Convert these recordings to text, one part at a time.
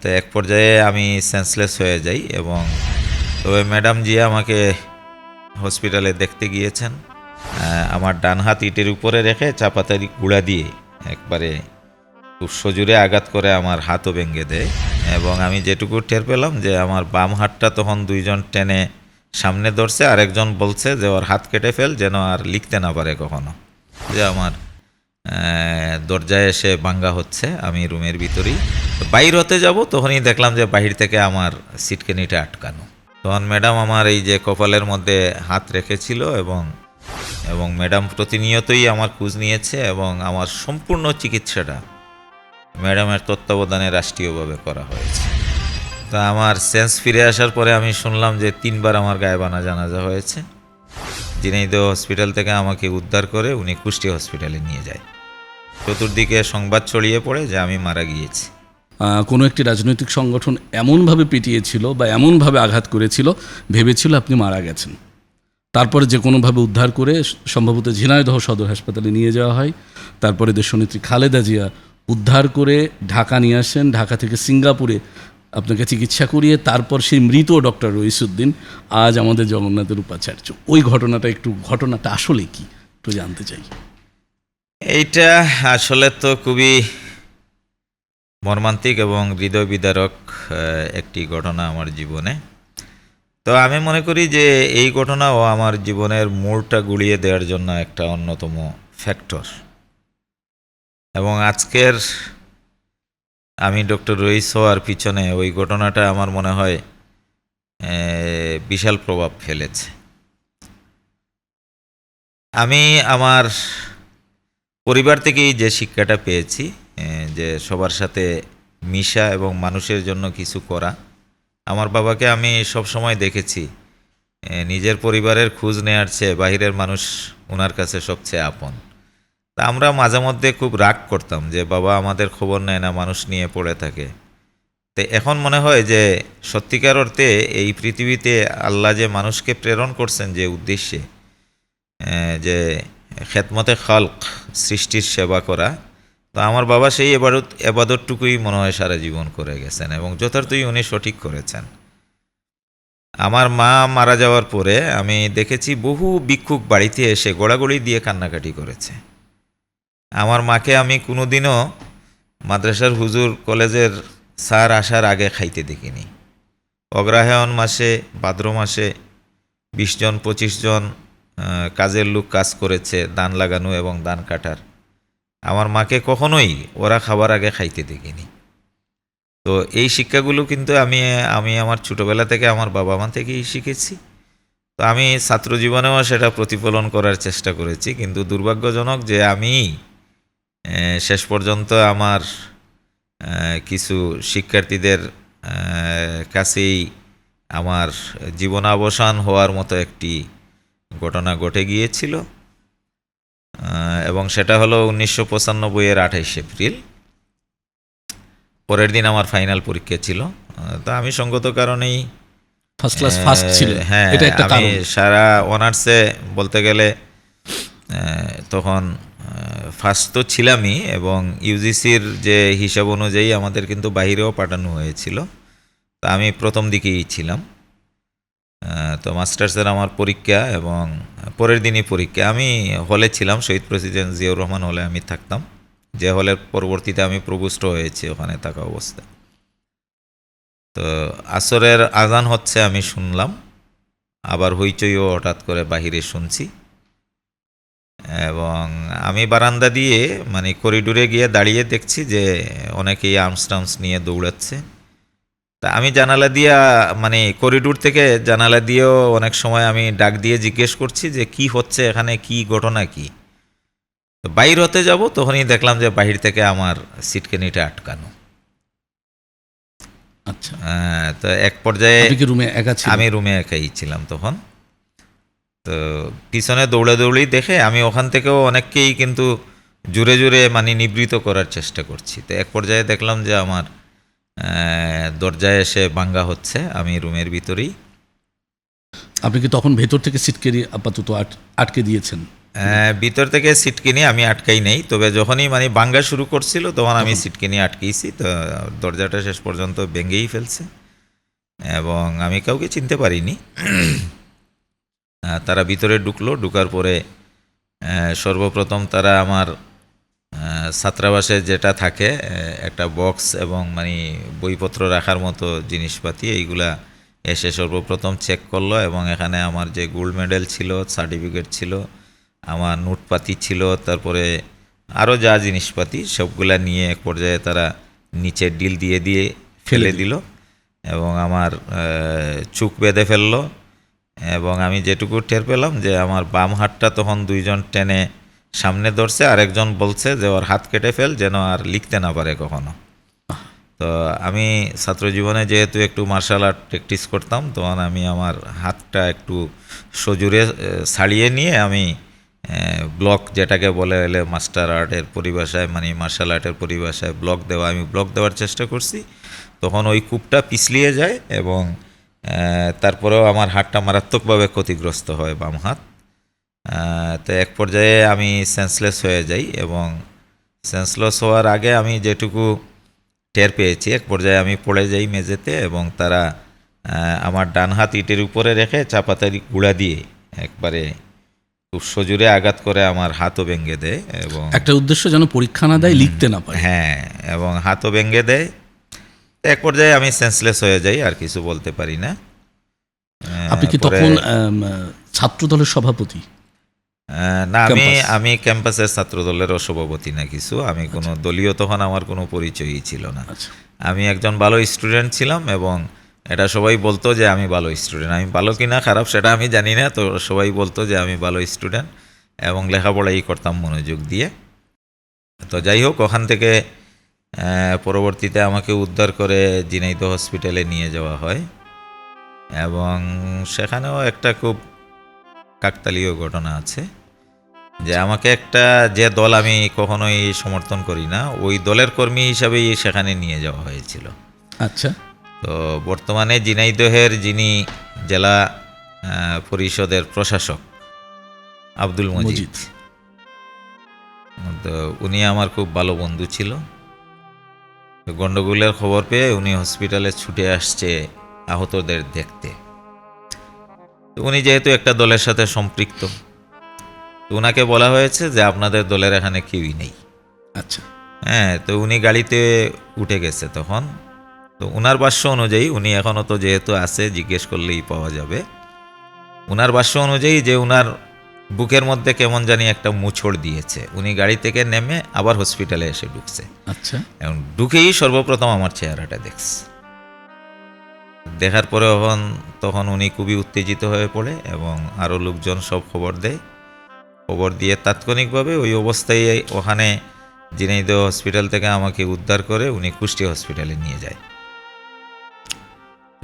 তো এক পর্যায়ে আমি সেন্সলেস হয়ে যাই এবং তবে ম্যাডাম জি আমাকে হসপিটালে দেখতে গিয়েছেন। আমার ডান হাত ইটের উপরে রেখে চাপাতারি গুঁড়া দিয়ে একবারে খুব সজোরে আঘাত করে আমার হাতও ভেঙে দেয় এবং আমি যেটুকু টের পেলাম যে আমার বাম হাতটা তখন দুইজন টেনে সামনে ধরছে, আরেকজন বলছে যে ওর হাত কেটে ফেল যেন আর লিখতে না পারে কখনো। যে আমার দরজায় এসে ভাঙ্গা হচ্ছে, আমি রুমের ভিতরেই বাইর হতে যাব, তখনই দেখলাম যে বাহির থেকে আমার সিটকেনিটা আটকানো। তখন ম্যাডাম আমার এই যে কপালের মধ্যে হাত রেখেছিল এবং এবং ম্যাডাম প্রতিনিয়তই আমার খোঁজ নিয়েছে এবং আমার সম্পূর্ণ চিকিৎসাটা ম্যাডামের তত্ত্বাবধানে রাষ্ট্রীয়ভাবে করা হয়েছে। তা আমার সেন্স ফিরে আসার পরে আমি শুনলাম যে 3বার আমার গায়েবানা জানাজা হয়েছে। ঝিনাইদহ হসপিটাল থেকে আমাকে উদ্ধার করে উনি কুষ্টিয়া হসপিটালে নিয়ে যায়। চতুর্দিকে সংবাদ ছড়িয়ে পড়ে যে আমি মারা গিয়েছি। কোনো একটি রাজনৈতিক সংগঠন এমনভাবে পিটিয়েছিল বা এমনভাবে আঘাত করেছিল, ভেবেছিল আপনি মারা গেছেন। তারপরে যে কোনোভাবে উদ্ধার করে সম্ভবত ঝিনাইদহ সদর হাসপাতালে নিয়ে যাওয়া হয়। তারপরে দেশনেত্রী খালেদা জিয়া উদ্ধার করে ঢাকা নিয়ে আসেন, ঢাকা থেকে সিঙ্গাপুরে আপনাকে চিকিৎসা করিয়ে তারপর সেই মৃত ডক্টর রইসুদ্দিন আজ আমাদের জগন্নাথের উপাচার্য। ওই ঘটনাটা আসলে কি একটু জানতে চাই। এইটা আসলে তো খুবই মর্মান্তিক এবং হৃদয় বিদারক একটি ঘটনা আমার জীবনে। তো আমি মনে করি যে এই ঘটনাও আমার জীবনের মোড়টা গুলিয়ে দেওয়ার জন্য একটা অন্যতম ফ্যাক্টর। এবং আজকের আমি ডক্টর রইস হওয়ার পিছনে ওই ঘটনাটা আমার মনে হয় বিশাল প্রভাব ফেলেছে। আমি আমার পরিবার থেকেই যে শিক্ষাটা পেয়েছি, যে সবার সাথে মিশা এবং মানুষের জন্য কিছু করা। আমার বাবাকে আমি সব সময় দেখেছি নিজের পরিবারের খোঁজ নেওয়ার চেয়ে বাহিরের মানুষ ওনার কাছে সবচেয়ে আপন। তা আমরা মাঝে মধ্যে খুব রাগ করতাম যে বাবা আমাদের খবর নেয় না, মানুষ নিয়ে পড়ে থাকে। তো এখন মনে হয় যে সত্যিকার অর্থে এই পৃথিবীতে আল্লাহ যে মানুষকে প্রেরণ করছেন যে উদ্দেশ্যে, যে খেদমতে খালক, সৃষ্টির সেবা করা, তো আমার বাবা সেই এবাদতটুকুই মনে হয় সারা জীবন করে গেছেন এবং যথার্থই উনি সঠিক করেছেন। আমার মা মারা যাওয়ার পরে আমি দেখেছি বহু ভিক্ষুক বাড়িতে এসে গোড়াগড়ি দিয়ে কান্নাকাটি করেছে। আমার মাকে আমি কোনোদিনও মাদ্রাসার হুজুর কলেজের স্যার আসার আগে খাইতে দেখিনি। অগ্রহায়ণ মাসে, ভাদ্র মাসে 20 জন 25 জন কাজের লোক কাজ করেছে, ধান লাগানো এবং ধান কাটার। আমার মাকে কখনোই ওরা খাবার আগে খাইতে দেখিনি। তো এই শিক্ষাগুলো কিন্তু আমি আমার ছোটোবেলা থেকে আমার বাবা মা থেকেই শিখেছি। তো আমি ছাত্র জীবনেও সেটা প্রতিফলন করার চেষ্টা করেছি, কিন্তু দুর্ভাগ্যজনক যে আমি শেষ পর্যন্ত আমার কিছু শিক্ষার্থীদের কাছেই আমার জীবনাবসান হওয়ার মতো একটি ঘটনা ঘটে গিয়েছিল এবং সেটা হলো 1995-এর 28 এপ্রিল। পরের দিন আমার ফাইনাল পরীক্ষা ছিল। তো আমি সঙ্গত কারণেই ফার্স্ট ক্লাস ফার্স্ট ছিলেন, হ্যাঁ, এটা একটা আমি কারণ। সারা অনার্সে বলতে গেলে তখন ফার্স্ট তো ছিলামই এবং ইউজিসির যে হিসাব অনুযায়ী আমাদের কিন্তু বাইরেও পাঠানো হয়েছিল। তা আমি প্রথম দিকেই ছিলাম। তো মাস্টার্সের আমার পরীক্ষা এবং পরের দিনই পরীক্ষা। আমি হলে ছিলাম, শহীদ প্রেসিডেন্ট জিয়াউর রহমান হলে আমি থাকতাম, যে হলের পরবর্তীতে আমি প্রভুষ্ট হয়েছি ওখানে থাকা অবস্থায়। তো আসরের আজান হচ্ছে আমি শুনলাম, আবার হইচইও হঠাৎ করে বাহিরে শুনছি এবং আমি বারান্দা দিয়ে মানে করিডোরে গিয়ে দাঁড়িয়ে দেখছি যে অনেকেই আর্মস নিয়ে দৌড়াচ্ছে। তা আমি জানালা দিয়া মানে করিডোর থেকে জানালা দিয়েও অনেক সময় আমি ডাক দিয়ে জিজ্ঞেস করছি যে কি হচ্ছে এখানে, কি ঘটনা কি। তো বাইর হতে যাব, তখনই দেখলাম যে বাহির থেকে আমার সিটকেনিটা আটকানো। আচ্ছা, তো এক পর্যায়ে আপনি কি রুমে একা ছিলেন? আমি রুমে একাই ছিলাম তখন। তো পিছনে দৌড়াদৌড়ি দেখে আমি ওখান থেকেও অনেককেই কিন্তু জোরে জোরে মানে নিবৃত করার চেষ্টা করছি। তো এক পর্যায়ে দেখলাম যে আমার দরজায় এসে ভাঙ্গা হচ্ছে, আমি রুমের ভিতরেই। আপনি কি তখন ভেতর থেকে সিটকেরি আপাতত আটকে দিয়েছেন? ভিতর থেকে সিটকিনি আমি আটকাই নাই, তবে যখনই মানে ভাঙ্গা শুরু করছিল তখন আমি সিটকিনি আটকেছি, তো দরজাটা শেষ পর্যন্ত ভেঙেই ফেলছে এবং আমি কাউকে চিনতে পারিনি। তারা ভিতরে ঢুকলো, ঢুকার পরে সর্বপ্রথম তারা আমার ছাত্রাবাসে যেটা থাকে একটা বক্স এবং মানে বইপত্র রাখার মতো জিনিসপাতি, এইগুলা এসে সর্বপ্রথম চেক করলো এবং এখানে আমার যে গোল্ড মেডেল ছিল, সার্টিফিকেট ছিল, আমার নোটপাতি ছিল, তারপরে আরও যা জিনিসপাতি সবগুলা নিয়ে এক পর্যায়ে তারা নিচে ডিল দিয়ে দিয়ে ফেলে দিল এবং আমার চোখ বেঁধে ফেললো। এবং আমি যেটুকু টের পেলাম যে আমার বাম হাতটা তখন দুইজন টেনে সামনে ধরছে, আরেকজন বলছে যে ওর হাত কেটে ফেল যেন আর লিখতে না পারে কখনো। তো আমি ছাত্র জীবনে যেহেতু একটু মার্শাল আর্ট প্র্যাকটিস করতাম, তখন আমি আমার হাতটা একটু সজোরে ছাড়িয়ে নিয়ে আমি ব্লক, যেটাকে বলে এলে মাস্টার আর্টের পরিভাষায় মানে মার্শাল আর্টের পরিভাষায় ব্লক দেওয়া, আমি ব্লক দেওয়ার চেষ্টা করছি। তখন ওই কূপটা পিছলিয়ে যায় এবং তারপরেও আমার হাতটা মারাত্মকভাবে ক্ষতিগ্রস্ত হয়, বাম হাত। তো এক পর্যায়ে আমি সেন্সলেস হয়ে যাই এবং সেন্সলেস হওয়ার আগে আমি যেটুকু টের পেয়েছি, এক পর্যায়ে আমি পড়ে যাই মেঝেতে এবং তারা আমার ডান হাত ইটের উপরে রেখে চাপাতারি গুঁড়া দিয়ে একবারে খুব সজোরে আঘাত করে আমার হাতও ভেঙে দেয় এবং একটা উদ্দেশ্য যেন পরীক্ষা না দেয়, লিখতে না পারে। হ্যাঁ, এবং হাতও ভেঙে দেয়। এক পর্যায়ে আমি সেন্সলেস হয়ে যাই, আর কিছু বলতে পারি না। আপনি কি তখন ছাত্র দলের সভাপতি? না, আমি ক্যাম্পাসের ছাত্র দলেরও সভাপতি না কিছু, আমি কোনো দলীয় তখন আমার কোনো পরিচয়ই ছিল না। আমি একজন ভালো স্টুডেন্ট ছিলাম এবং এটা সবাই বলতো যে আমি ভালো স্টুডেন্ট। আমি ভালো কিনা খারাপ সেটা আমি জানি না, তো সবাই বলতো যে আমি ভালো স্টুডেন্ট এবং লেখাপড়াই করতাম মনোযোগ দিয়ে। তো যাই হোক, ওখান থেকে পরবর্তীতে আমাকে উদ্ধার করে ঝিনাইদহ হসপিটালে নিয়ে যাওয়া হয় এবং সেখানেও একটা খুব কাকতালীয় ঘটনা আছে যে আমাকে একটা যে দল আমি কখনোই সমর্থন করি না, ওই দলের কর্মী হিসাবেই সেখানে নিয়ে যাওয়া হয়েছিল। আচ্ছা। তো বর্তমানে ঝিনাইদহের যিনি জেলা পরিষদের প্রশাসক আব্দুল মজিদ, তো উনি আমার খুব ভালো বন্ধু ছিল। গন্ডগোলের খবর পেয়ে উনি হসপিটালে ছুটে আসছে আহতদের দেখতে। তো উনি যেহেতু একটা দলের সাথে সম্পৃক্ত, তো ওনাকে বলা হয়েছে যে আপনাদের দলের এখানে কেউই নেই। আচ্ছা। হ্যাঁ, তো উনি গাড়িতে উঠে গেছে তখন। তো ওনার ভাষ্য অনুযায়ী, উনি এখনও তো যেহেতু আছে জিজ্ঞেস করলেই পাওয়া যাবে, ওনার ভাষ্য অনুযায়ী যে ওনার বুকের মধ্যে কেমন জানি একটা মোচড় দিয়েছে, উনি গাড়ি থেকে নেমে আবার হসপিটালে এসে ঢুকছে। আচ্ছা। এবং ঢুকেই সর্বপ্রথম আমার চেহারাটা দেখছে। দেখার পরে তখন উনি খুবই উত্তেজিত হয়ে পড়ে এবং আরও লোকজন সব খবর দেয়। খবর দিয়ে তাৎক্ষণিকভাবে ওই অবস্থায় ওখানে ঝিনাইদহ হসপিটাল থেকে আমাকে উদ্ধার করে উনি কুষ্টিয়া হসপিটালে নিয়ে যায়।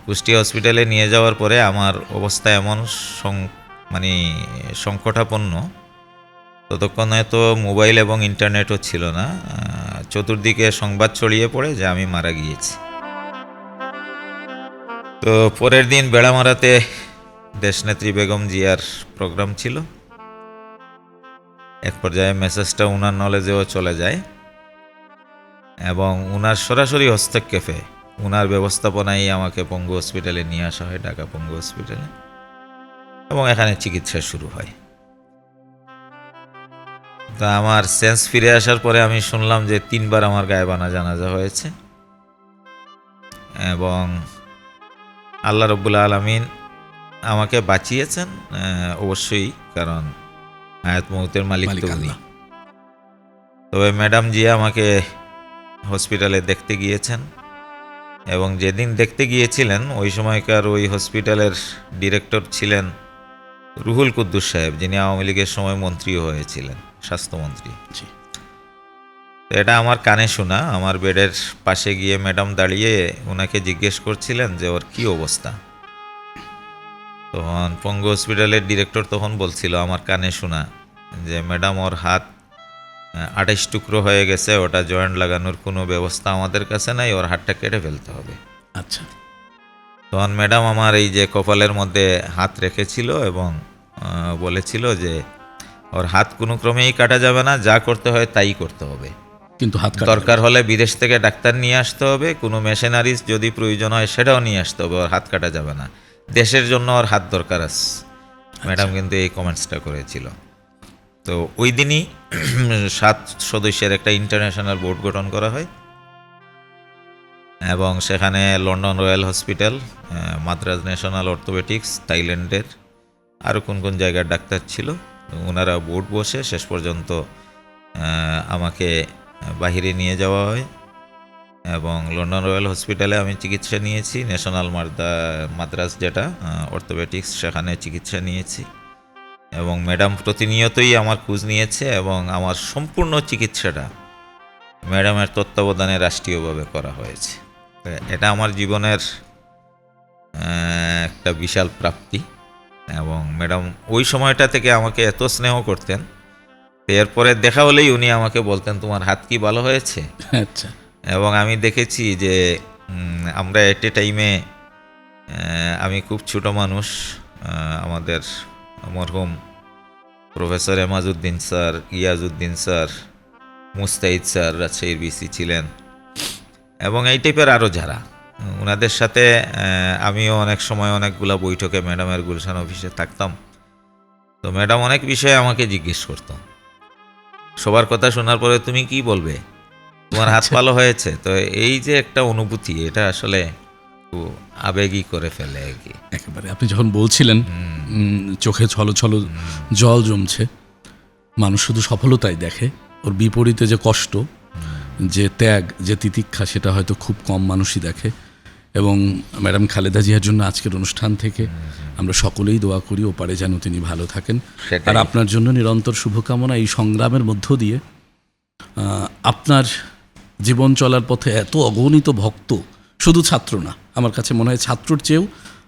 কুষ্টিয়া হসপিটালে নিয়ে যাওয়ার পরে আমার অবস্থা এমন মানে সংকটাপন্ন, ততক্ষণে তো মোবাইল এবং ইন্টারনেটও ছিল না, চতুর্দিকে সংবাদ ছড়িয়ে পড়ে যে আমি মারা গিয়েছি। তো পরের দিন বেড়ামারাতে দেশনেত্রী বেগম জিয়ার প্রোগ্রাম ছিল। এক পর্যায়ে মেসেজটা উনার নলেজেও চলে যায় এবং উনার সরাসরি হস্তক্ষেপে, উনার ব্যবস্থাপনায় আমাকে পঙ্গু হসপিটালে নিয়ে আসা হয়, ঢাকা পঙ্গু হসপিটালে, এবং এখানে চিকিৎসা শুরু হয়। তা আমার সেন্স ফিরে আসার পরে আমি শুনলাম যে 3বার আমার গায়েবানা জানাজা হয়েছে এবং আল্লাহ রব্বুল আলামিন আমাকে বাঁচিয়েছেন অবশ্যই, কারণ হায়াত মৌতের মালিক তো উনি। তবে ম্যাডাম জিয়া আমাকে হসপিটালে দেখতে গিয়েছেন এবং যেদিন দেখতে গিয়েছিলেন ওই সময়কার ওই হসপিটালের ডিরেক্টর ছিলেন রুহুল কুদ্দুস সাহেব, যিনি আওয়ামী লীগের সময় মন্ত্রীও হয়েছিলেন, স্বাস্থ্যমন্ত্রী। তো এটা আমার কানে শোনা। আমার বেডের পাশে গিয়ে ম্যাডাম দাঁড়িয়ে ওনাকে জিজ্ঞেস করছিলেন যে ওর কি অবস্থা। তখন পঙ্গু হসপিটালের ডিরেক্টর তখন বলছিল আমার কানে শোনা যে ম্যাডাম ওর হাত 28 টুকরো হয়ে গেছে, ওটা জয়েন্ট লাগানোর কোনো ব্যবস্থা আমাদের কাছে নাই, ওর হাতটা কেটে ফেলতে হবে। আচ্ছা। তখন ম্যাডাম আমার এই যে কপালের মধ্যে হাত রেখেছিল এবং বলেছিল যে ওর হাত কোনো ক্রমেই কাটা যাবে না, যা করতে হয় তাই করতে হবে। কিন্তু হাত কাটা দরকার হলে বিদেশ থেকে ডাক্তার নিয়ে আসতে হবে, কোনো মেশিনারিজ যদি প্রয়োজন হয় সেটাও নিয়ে আসতে হবে, ওর হাত কাটা যাবে না, দেশের জন্য ওর হাত দরকার আছে। ম্যাডাম কিন্তু এই কমেন্টসটা করেছিল। তো ওই দিনই 7 সদস্যের একটা ইন্টারন্যাশনাল বোর্ড গঠন করা হয় এবং সেখানে London royal hospital, Madras national orthopaedics, থাইল্যান্ডের আরও কোন কোন জায়গার ডাক্তার ছিল, ওনারা বোর্ড বসে শেষ পর্যন্ত আমাকে বাহিরে নিয়ে যাওয়া হয় এবং লন্ডন রয়্যাল হসপিটালে আমি চিকিৎসা নিয়েছি। ন্যাশনাল মাদ্রাজ যেটা অর্থোপেডিক্স, সেখানে চিকিৎসা নিয়েছি এবং ম্যাডাম প্রতিনিয়তই আমার খোঁজ নিয়েছে এবং আমার সম্পূর্ণ চিকিৎসাটা ম্যাডামের তত্ত্বাবধানে রাষ্ট্রীয়ভাবে করা হয়েছে। তো এটা আমার জীবনের একটা বিশাল প্রাপ্তি এবং ম্যাডাম ওই সময়টা থেকে আমাকে এত স্নেহ করতেন, এরপরে দেখা হলেই উনি আমাকে বলতেন তোমার হাত কি ভালো হয়েছে। আচ্ছা, এবং আমি দেখেছি যে আমরা এট এ টাইমে, আমি খুব ছোট মানুষ, আমাদের মরহুম professor Emajuddin sir, Iajuddin sir, Mustahid sir রাজশাহীর বিসি ছিলেন এবং এই টাইপের আরও যারা, ওনাদের সাথে আমিও অনেক সময় অনেকগুলা বৈঠকে ম্যাডামের গুলশান অফিসে থাকতাম। তো ম্যাডাম অনেক বিষয়ে আমাকে জিজ্ঞেস করতো, সবার কথা শোনার পরে তুমি কি বলবে, তোমার হাত ভালো হয়েছে। তো এই যে একটা অনুভূতি, এটা আসলে খুব আবেগী করে ফেলে আর কি। একেবারে আপনি যখন বলছিলেন চোখে ছলো ছলো জল জমছে। মানুষ শুধু সফলতাই দেখে, ওর বিপরীতে যে কষ্ট, যে ত্যাগ, যে তিতিক্ষা, সেটা হয়তো খুব কম মানুষই দেখে। এবং ম্যাডাম খালেদা জিয়ার জন্য আজকের অনুষ্ঠান থেকে আমরা সকলেই দোয়া করি ওপারে যেন তিনি ভালো থাকেন। সেটাই। আর আপনার জন্য নিরন্তর শুভকামনা। এই সংগ্রামের মধ্য দিয়ে আপনার জীবন চলার পথে এত অগণিত ভক্ত, শুধু ছাত্র না, আমার কাছে মনে হয় ছাত্রর চেয়েও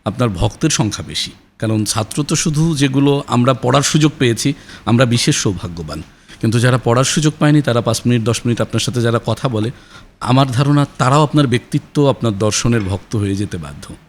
আপনার ভক্তের সংখ্যা বেশি। কারণ ছাত্র তো শুধু যেগুলো আমরা পড়ার সুযোগ পেয়েছি, আমরা বিশেষ সৌভাগ্যবান। কিন্তু যারা পড়ার সুযোগ পায়নি, তারা 5 মিনিট 10 মিনিট আপনার সাথে যারা কথা বলে, আমার ধারণা তারাও আপনার ব্যক্তিত্ব, আপনার দর্শনের ভক্ত হয়ে যেতে বাধ্য।